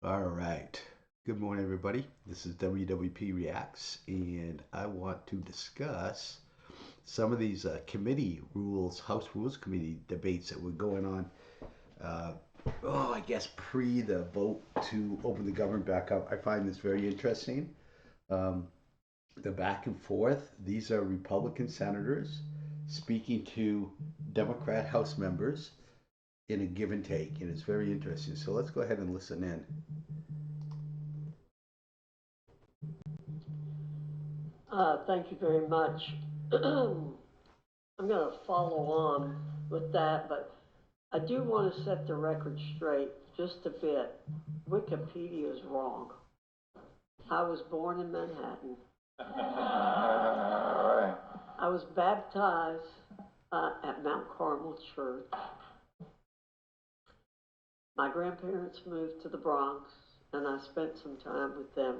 All right. Good morning, everybody. This is WWP Reacts, and I want to discuss some of these committee rules, House Rules Committee debates that were going on. Uh, I guess pre the vote to open the government back up. I find this very interesting. Um, the back and forth. These are Republican senators speaking to Democrat House members in a give and take, and it's very interesting. So let's go ahead and listen in. Thank you very much. I'm going to follow on with that, but I do want to set the record straight just a bit. Wikipedia is wrong. I was born in Manhattan. Right. I was baptized at Mount Carmel Church. My grandparents moved to the Bronx, and I spent some time with them.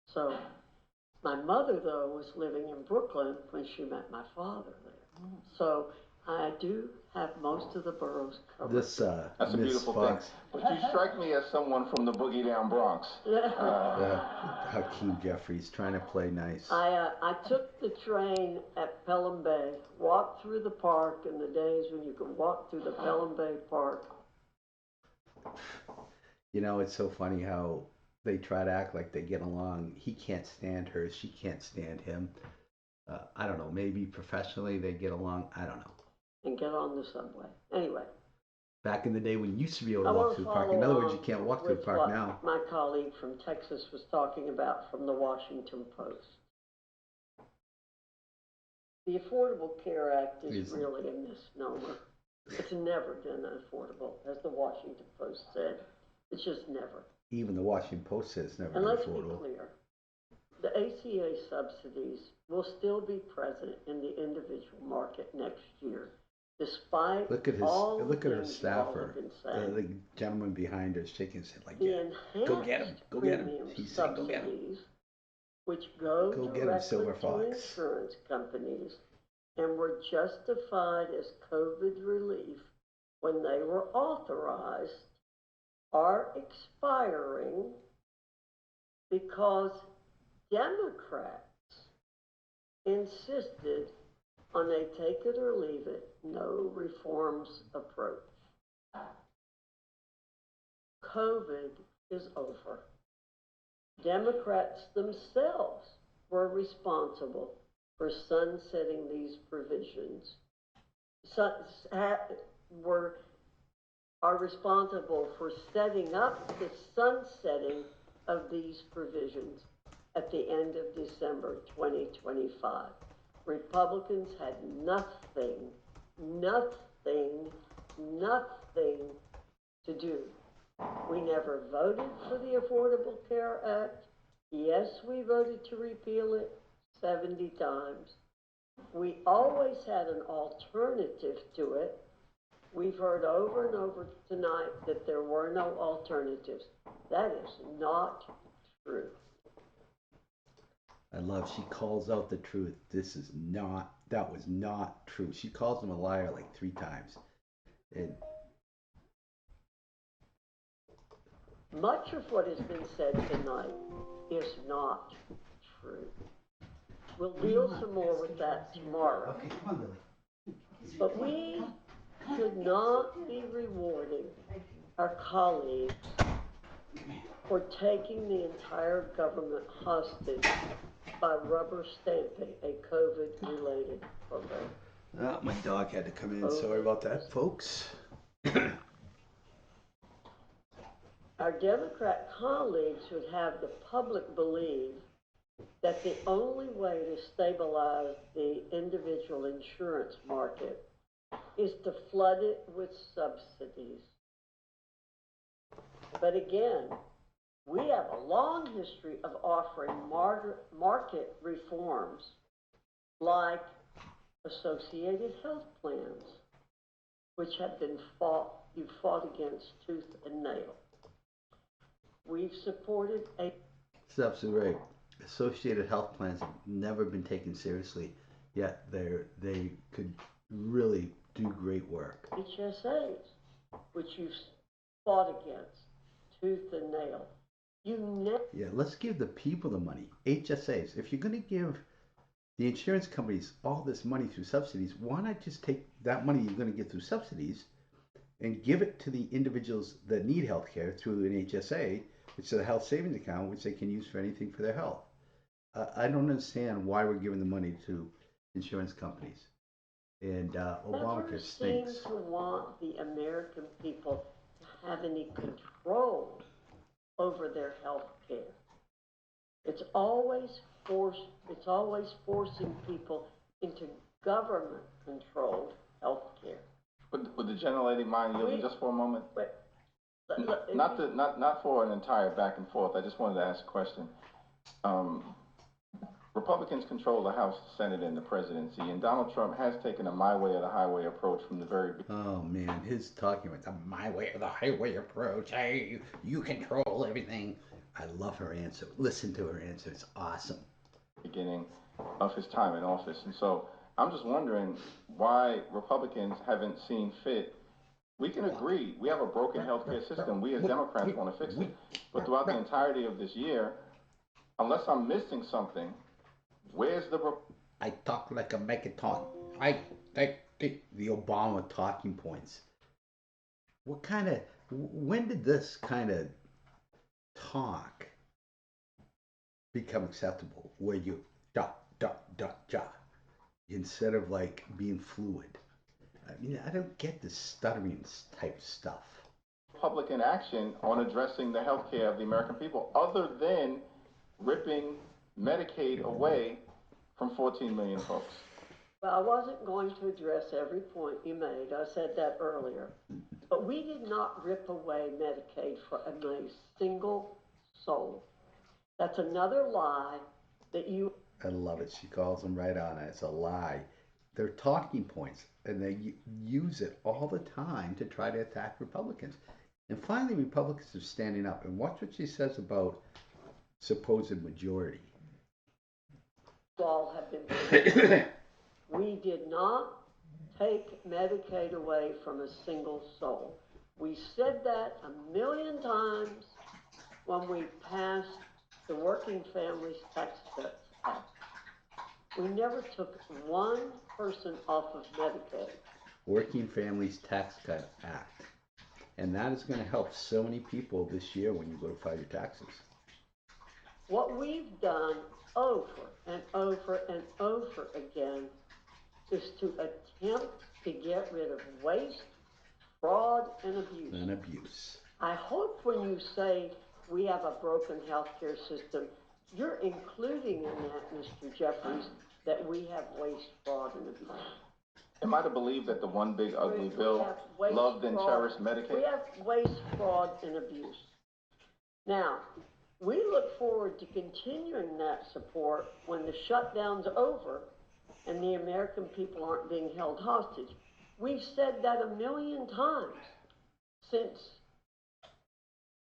So my mother, though, was living in Brooklyn when she met my father there. So I do have most of the boroughs covered. That's a Miss beautiful Fox. thing. But you strike me as someone from the boogie down Bronx. Hakeem Jeffries trying to play nice. I took the train at Pelham Bay, walked through the park in the days when you could walk through the Pelham Bay Park. You know, it's so funny how they try to act like they get along. He can't stand her. She can't stand him. I don't know. Maybe professionally they get along. I don't know. And get on the subway. Anyway. Back in the day when you used to be able to I walk want through to the park. follow In other words, you on can't walk through the with park what now. my colleague from Texas was talking about from the Washington Post. The Affordable Care Act is really a misnomer. It's never been affordable, as the Washington Post said. It's just never. Even the Washington Post says it's never And been let's affordable. be clear, the ACA subsidies will still be present in the individual market next year, despite Look at her staffer. The gentleman behind her is shaking his head like, the go get him, enhanced go get him. premium He's saying, go get him. subsidies, which go directly to insurance companies and were justified as COVID relief when they were authorized, are expiring because Democrats insisted on a take it or leave it, no reforms approach. COVID is over. Democrats themselves were responsible for sunsetting these provisions, are responsible for setting up the sunsetting of these provisions at the end of December 2025. Republicans had nothing, nothing, nothing to do. We never voted for the Affordable Care Act. Yes, we voted to repeal it 70 times. We always had an alternative to it. We've heard over and over tonight that there were no alternatives. That is not true. I love she calls out the truth. That was not true. She calls him a liar like 3 times. And much of what has been said tonight is not true. We'll deal some more with that tomorrow. Okay, come on, Lily. But we should not be rewarding our colleagues for taking the entire government hostage by rubber stamping a COVID-related program. My dog had to come in. Sorry about that, folks. Our Democrat colleagues would have the public believe that the only way to stabilize the individual insurance market is to flood it with subsidies. But again, we have a long history of offering market reforms like associated health plans, which have been you fought against tooth and nail. We've supported a That's right. Associated health plans have never been taken seriously, yet they could really do great work. HSAs, which you've fought against tooth and nail. You ne- Yeah, let's give the people the money. HSAs. If you're going to give the insurance companies all this money through subsidies, why not just take that money you're going to get through subsidies and give it to the individuals that need health care through an HSA, which is a health savings account, which they can use for anything for their health? I don't understand why we're giving the money to insurance companies. And never Obamacare seem stinks. to want the American people to have any control over their health care. It's always it's always forcing people into government controlled health care. Would the gentlelady mind yielding just for a moment? But, Not for an entire back and forth. I just wanted to ask a question. Um, Republicans control the House, Senate, and the presidency, and Donald Trump has taken a my way or the highway approach from the very beginning. Oh man, his talking about the my way or the highway approach. Hey, you control everything. I love her answer. Listen to her answer. It's awesome. Beginning of his time in office. And so I'm just wondering why Republicans haven't seen fit. We can agree we have a broken healthcare system. We as Democrats want to fix it. But throughout the entirety of this year, unless I'm missing something, where's the... I talk like a megaton. I the Obama talking points. What kind of when did this kind of talk become acceptable? Where you da instead of like being fluid. I mean, I don't get this stuttering type stuff. Republican action on addressing the health care of the American people other than ripping Medicaid away from 14 million folks? Well, I wasn't going to address every point you made. I said that earlier. But we did not rip away Medicaid from a single soul. That's another lie that you... I love it. She calls them right on it. It's a lie. They're talking points, and they use it all the time to try to attack Republicans. And finally, Republicans are standing up. And watch what she says about supposed majority. all have been we did not take Medicaid away from a single soul. We said that a million times when we passed the Working Families Tax Cuts Act. We never took one person off of Medicaid. Working Families Tax Cut Act. And that is going to help so many people this year when you go to file your taxes. What we've done over and over and over again is to attempt to get rid of waste, fraud, and abuse. I hope when you say we have a broken healthcare system, you're including in that, Mr. Jeffries, that we have waste, fraud, and abuse. Am I to believe that the one big ugly bill loved and cherished Medicaid? We have waste, fraud, and abuse. Now, we look forward to continuing that support when the shutdown's over and the American people aren't being held hostage. We've said that a million times since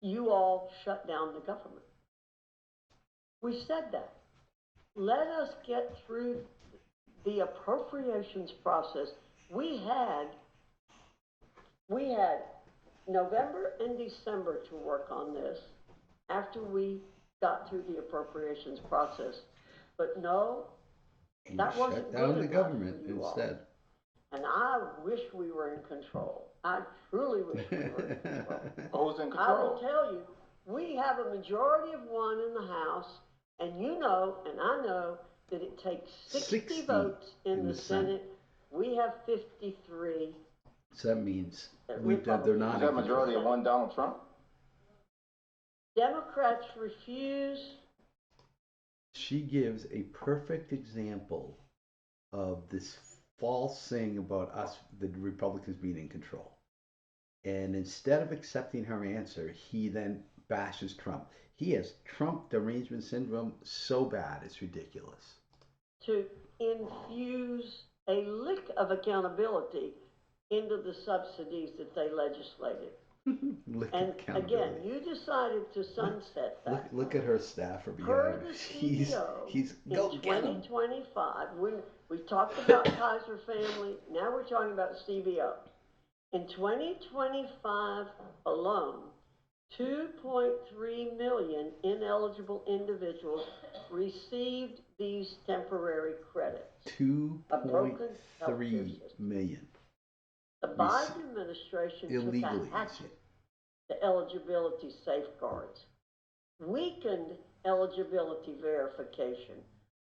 you all shut down the government. We've said that. Let us get through the appropriations process. We had November and December to work on this after we got through the appropriations process. But no, that wasn't shut down good the enough government for you instead. All. And I wish we were in control. I truly wish we were in control. Who's in control? I will tell you, we have a majority of one in the House, and you know, and I know, that it takes 60 votes in the Senate. We have 53. So that means they're not Is that majority of one Donald Trump? Democrats refuse. She gives a perfect example of this false thing about us, the Republicans, being in control. And instead of accepting her answer, he then bashes Trump. He has Trump derangement syndrome so bad, it's ridiculous. To infuse a lick of accountability into the subsidies that they legislated. And again, you decided to sunset that. Look at her staffer behind Per the CBO, he's in 2025, when we talked about Kaiser Family, now we're talking about CBO. In 2025 alone, 2.3 million ineligible individuals received these temporary credits. A broken healthcare 2.3 system. million. The Biden administration took Illegally. a hatchet to eligibility safeguards, weakened eligibility verification,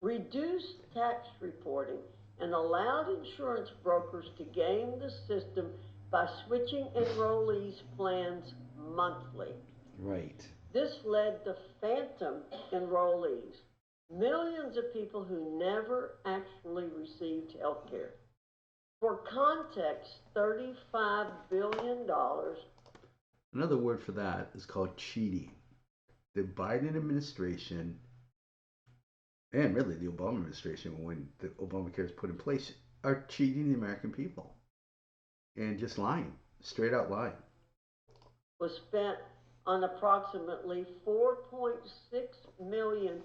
reduced tax reporting, and allowed insurance brokers to game the system by switching enrollees' plans monthly. Right. This led to phantom enrollees, millions of people who never actually received health care. For context, $35 billion. Another word for that is called cheating. The Biden administration, and really the Obama administration, when the Obamacare is put in place, are cheating the American people and just lying, straight out lying. Was spent on approximately 4.6 million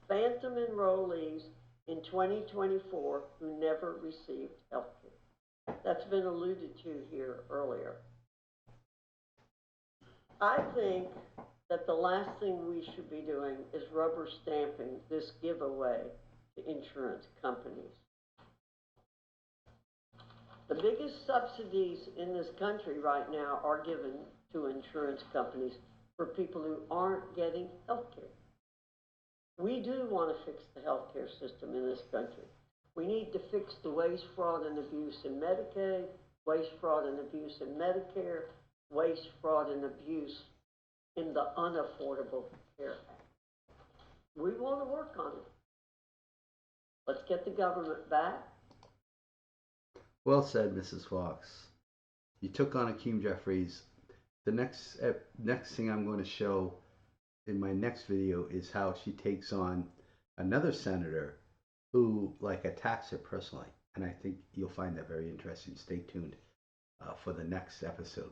phantom enrollees in 2024 who never received health care. That's been alluded to here earlier. I think that the last thing we should be doing is rubber stamping this giveaway to insurance companies. The biggest subsidies in this country right now are given to insurance companies for people who aren't getting health care. We do want to fix the health care system in this country. We need to fix the waste, fraud, and abuse in Medicaid, waste, fraud, and abuse in Medicare, waste, fraud, and abuse in the Unaffordable Care Act. We want to work on it. Let's get the government back. Well said, Mrs. Fox. You took on Akeem Jeffries. The next thing I'm going to show in my next video is how she takes on another senator who attacks her personally, and I think you'll find that very interesting. Stay tuned for the next episode.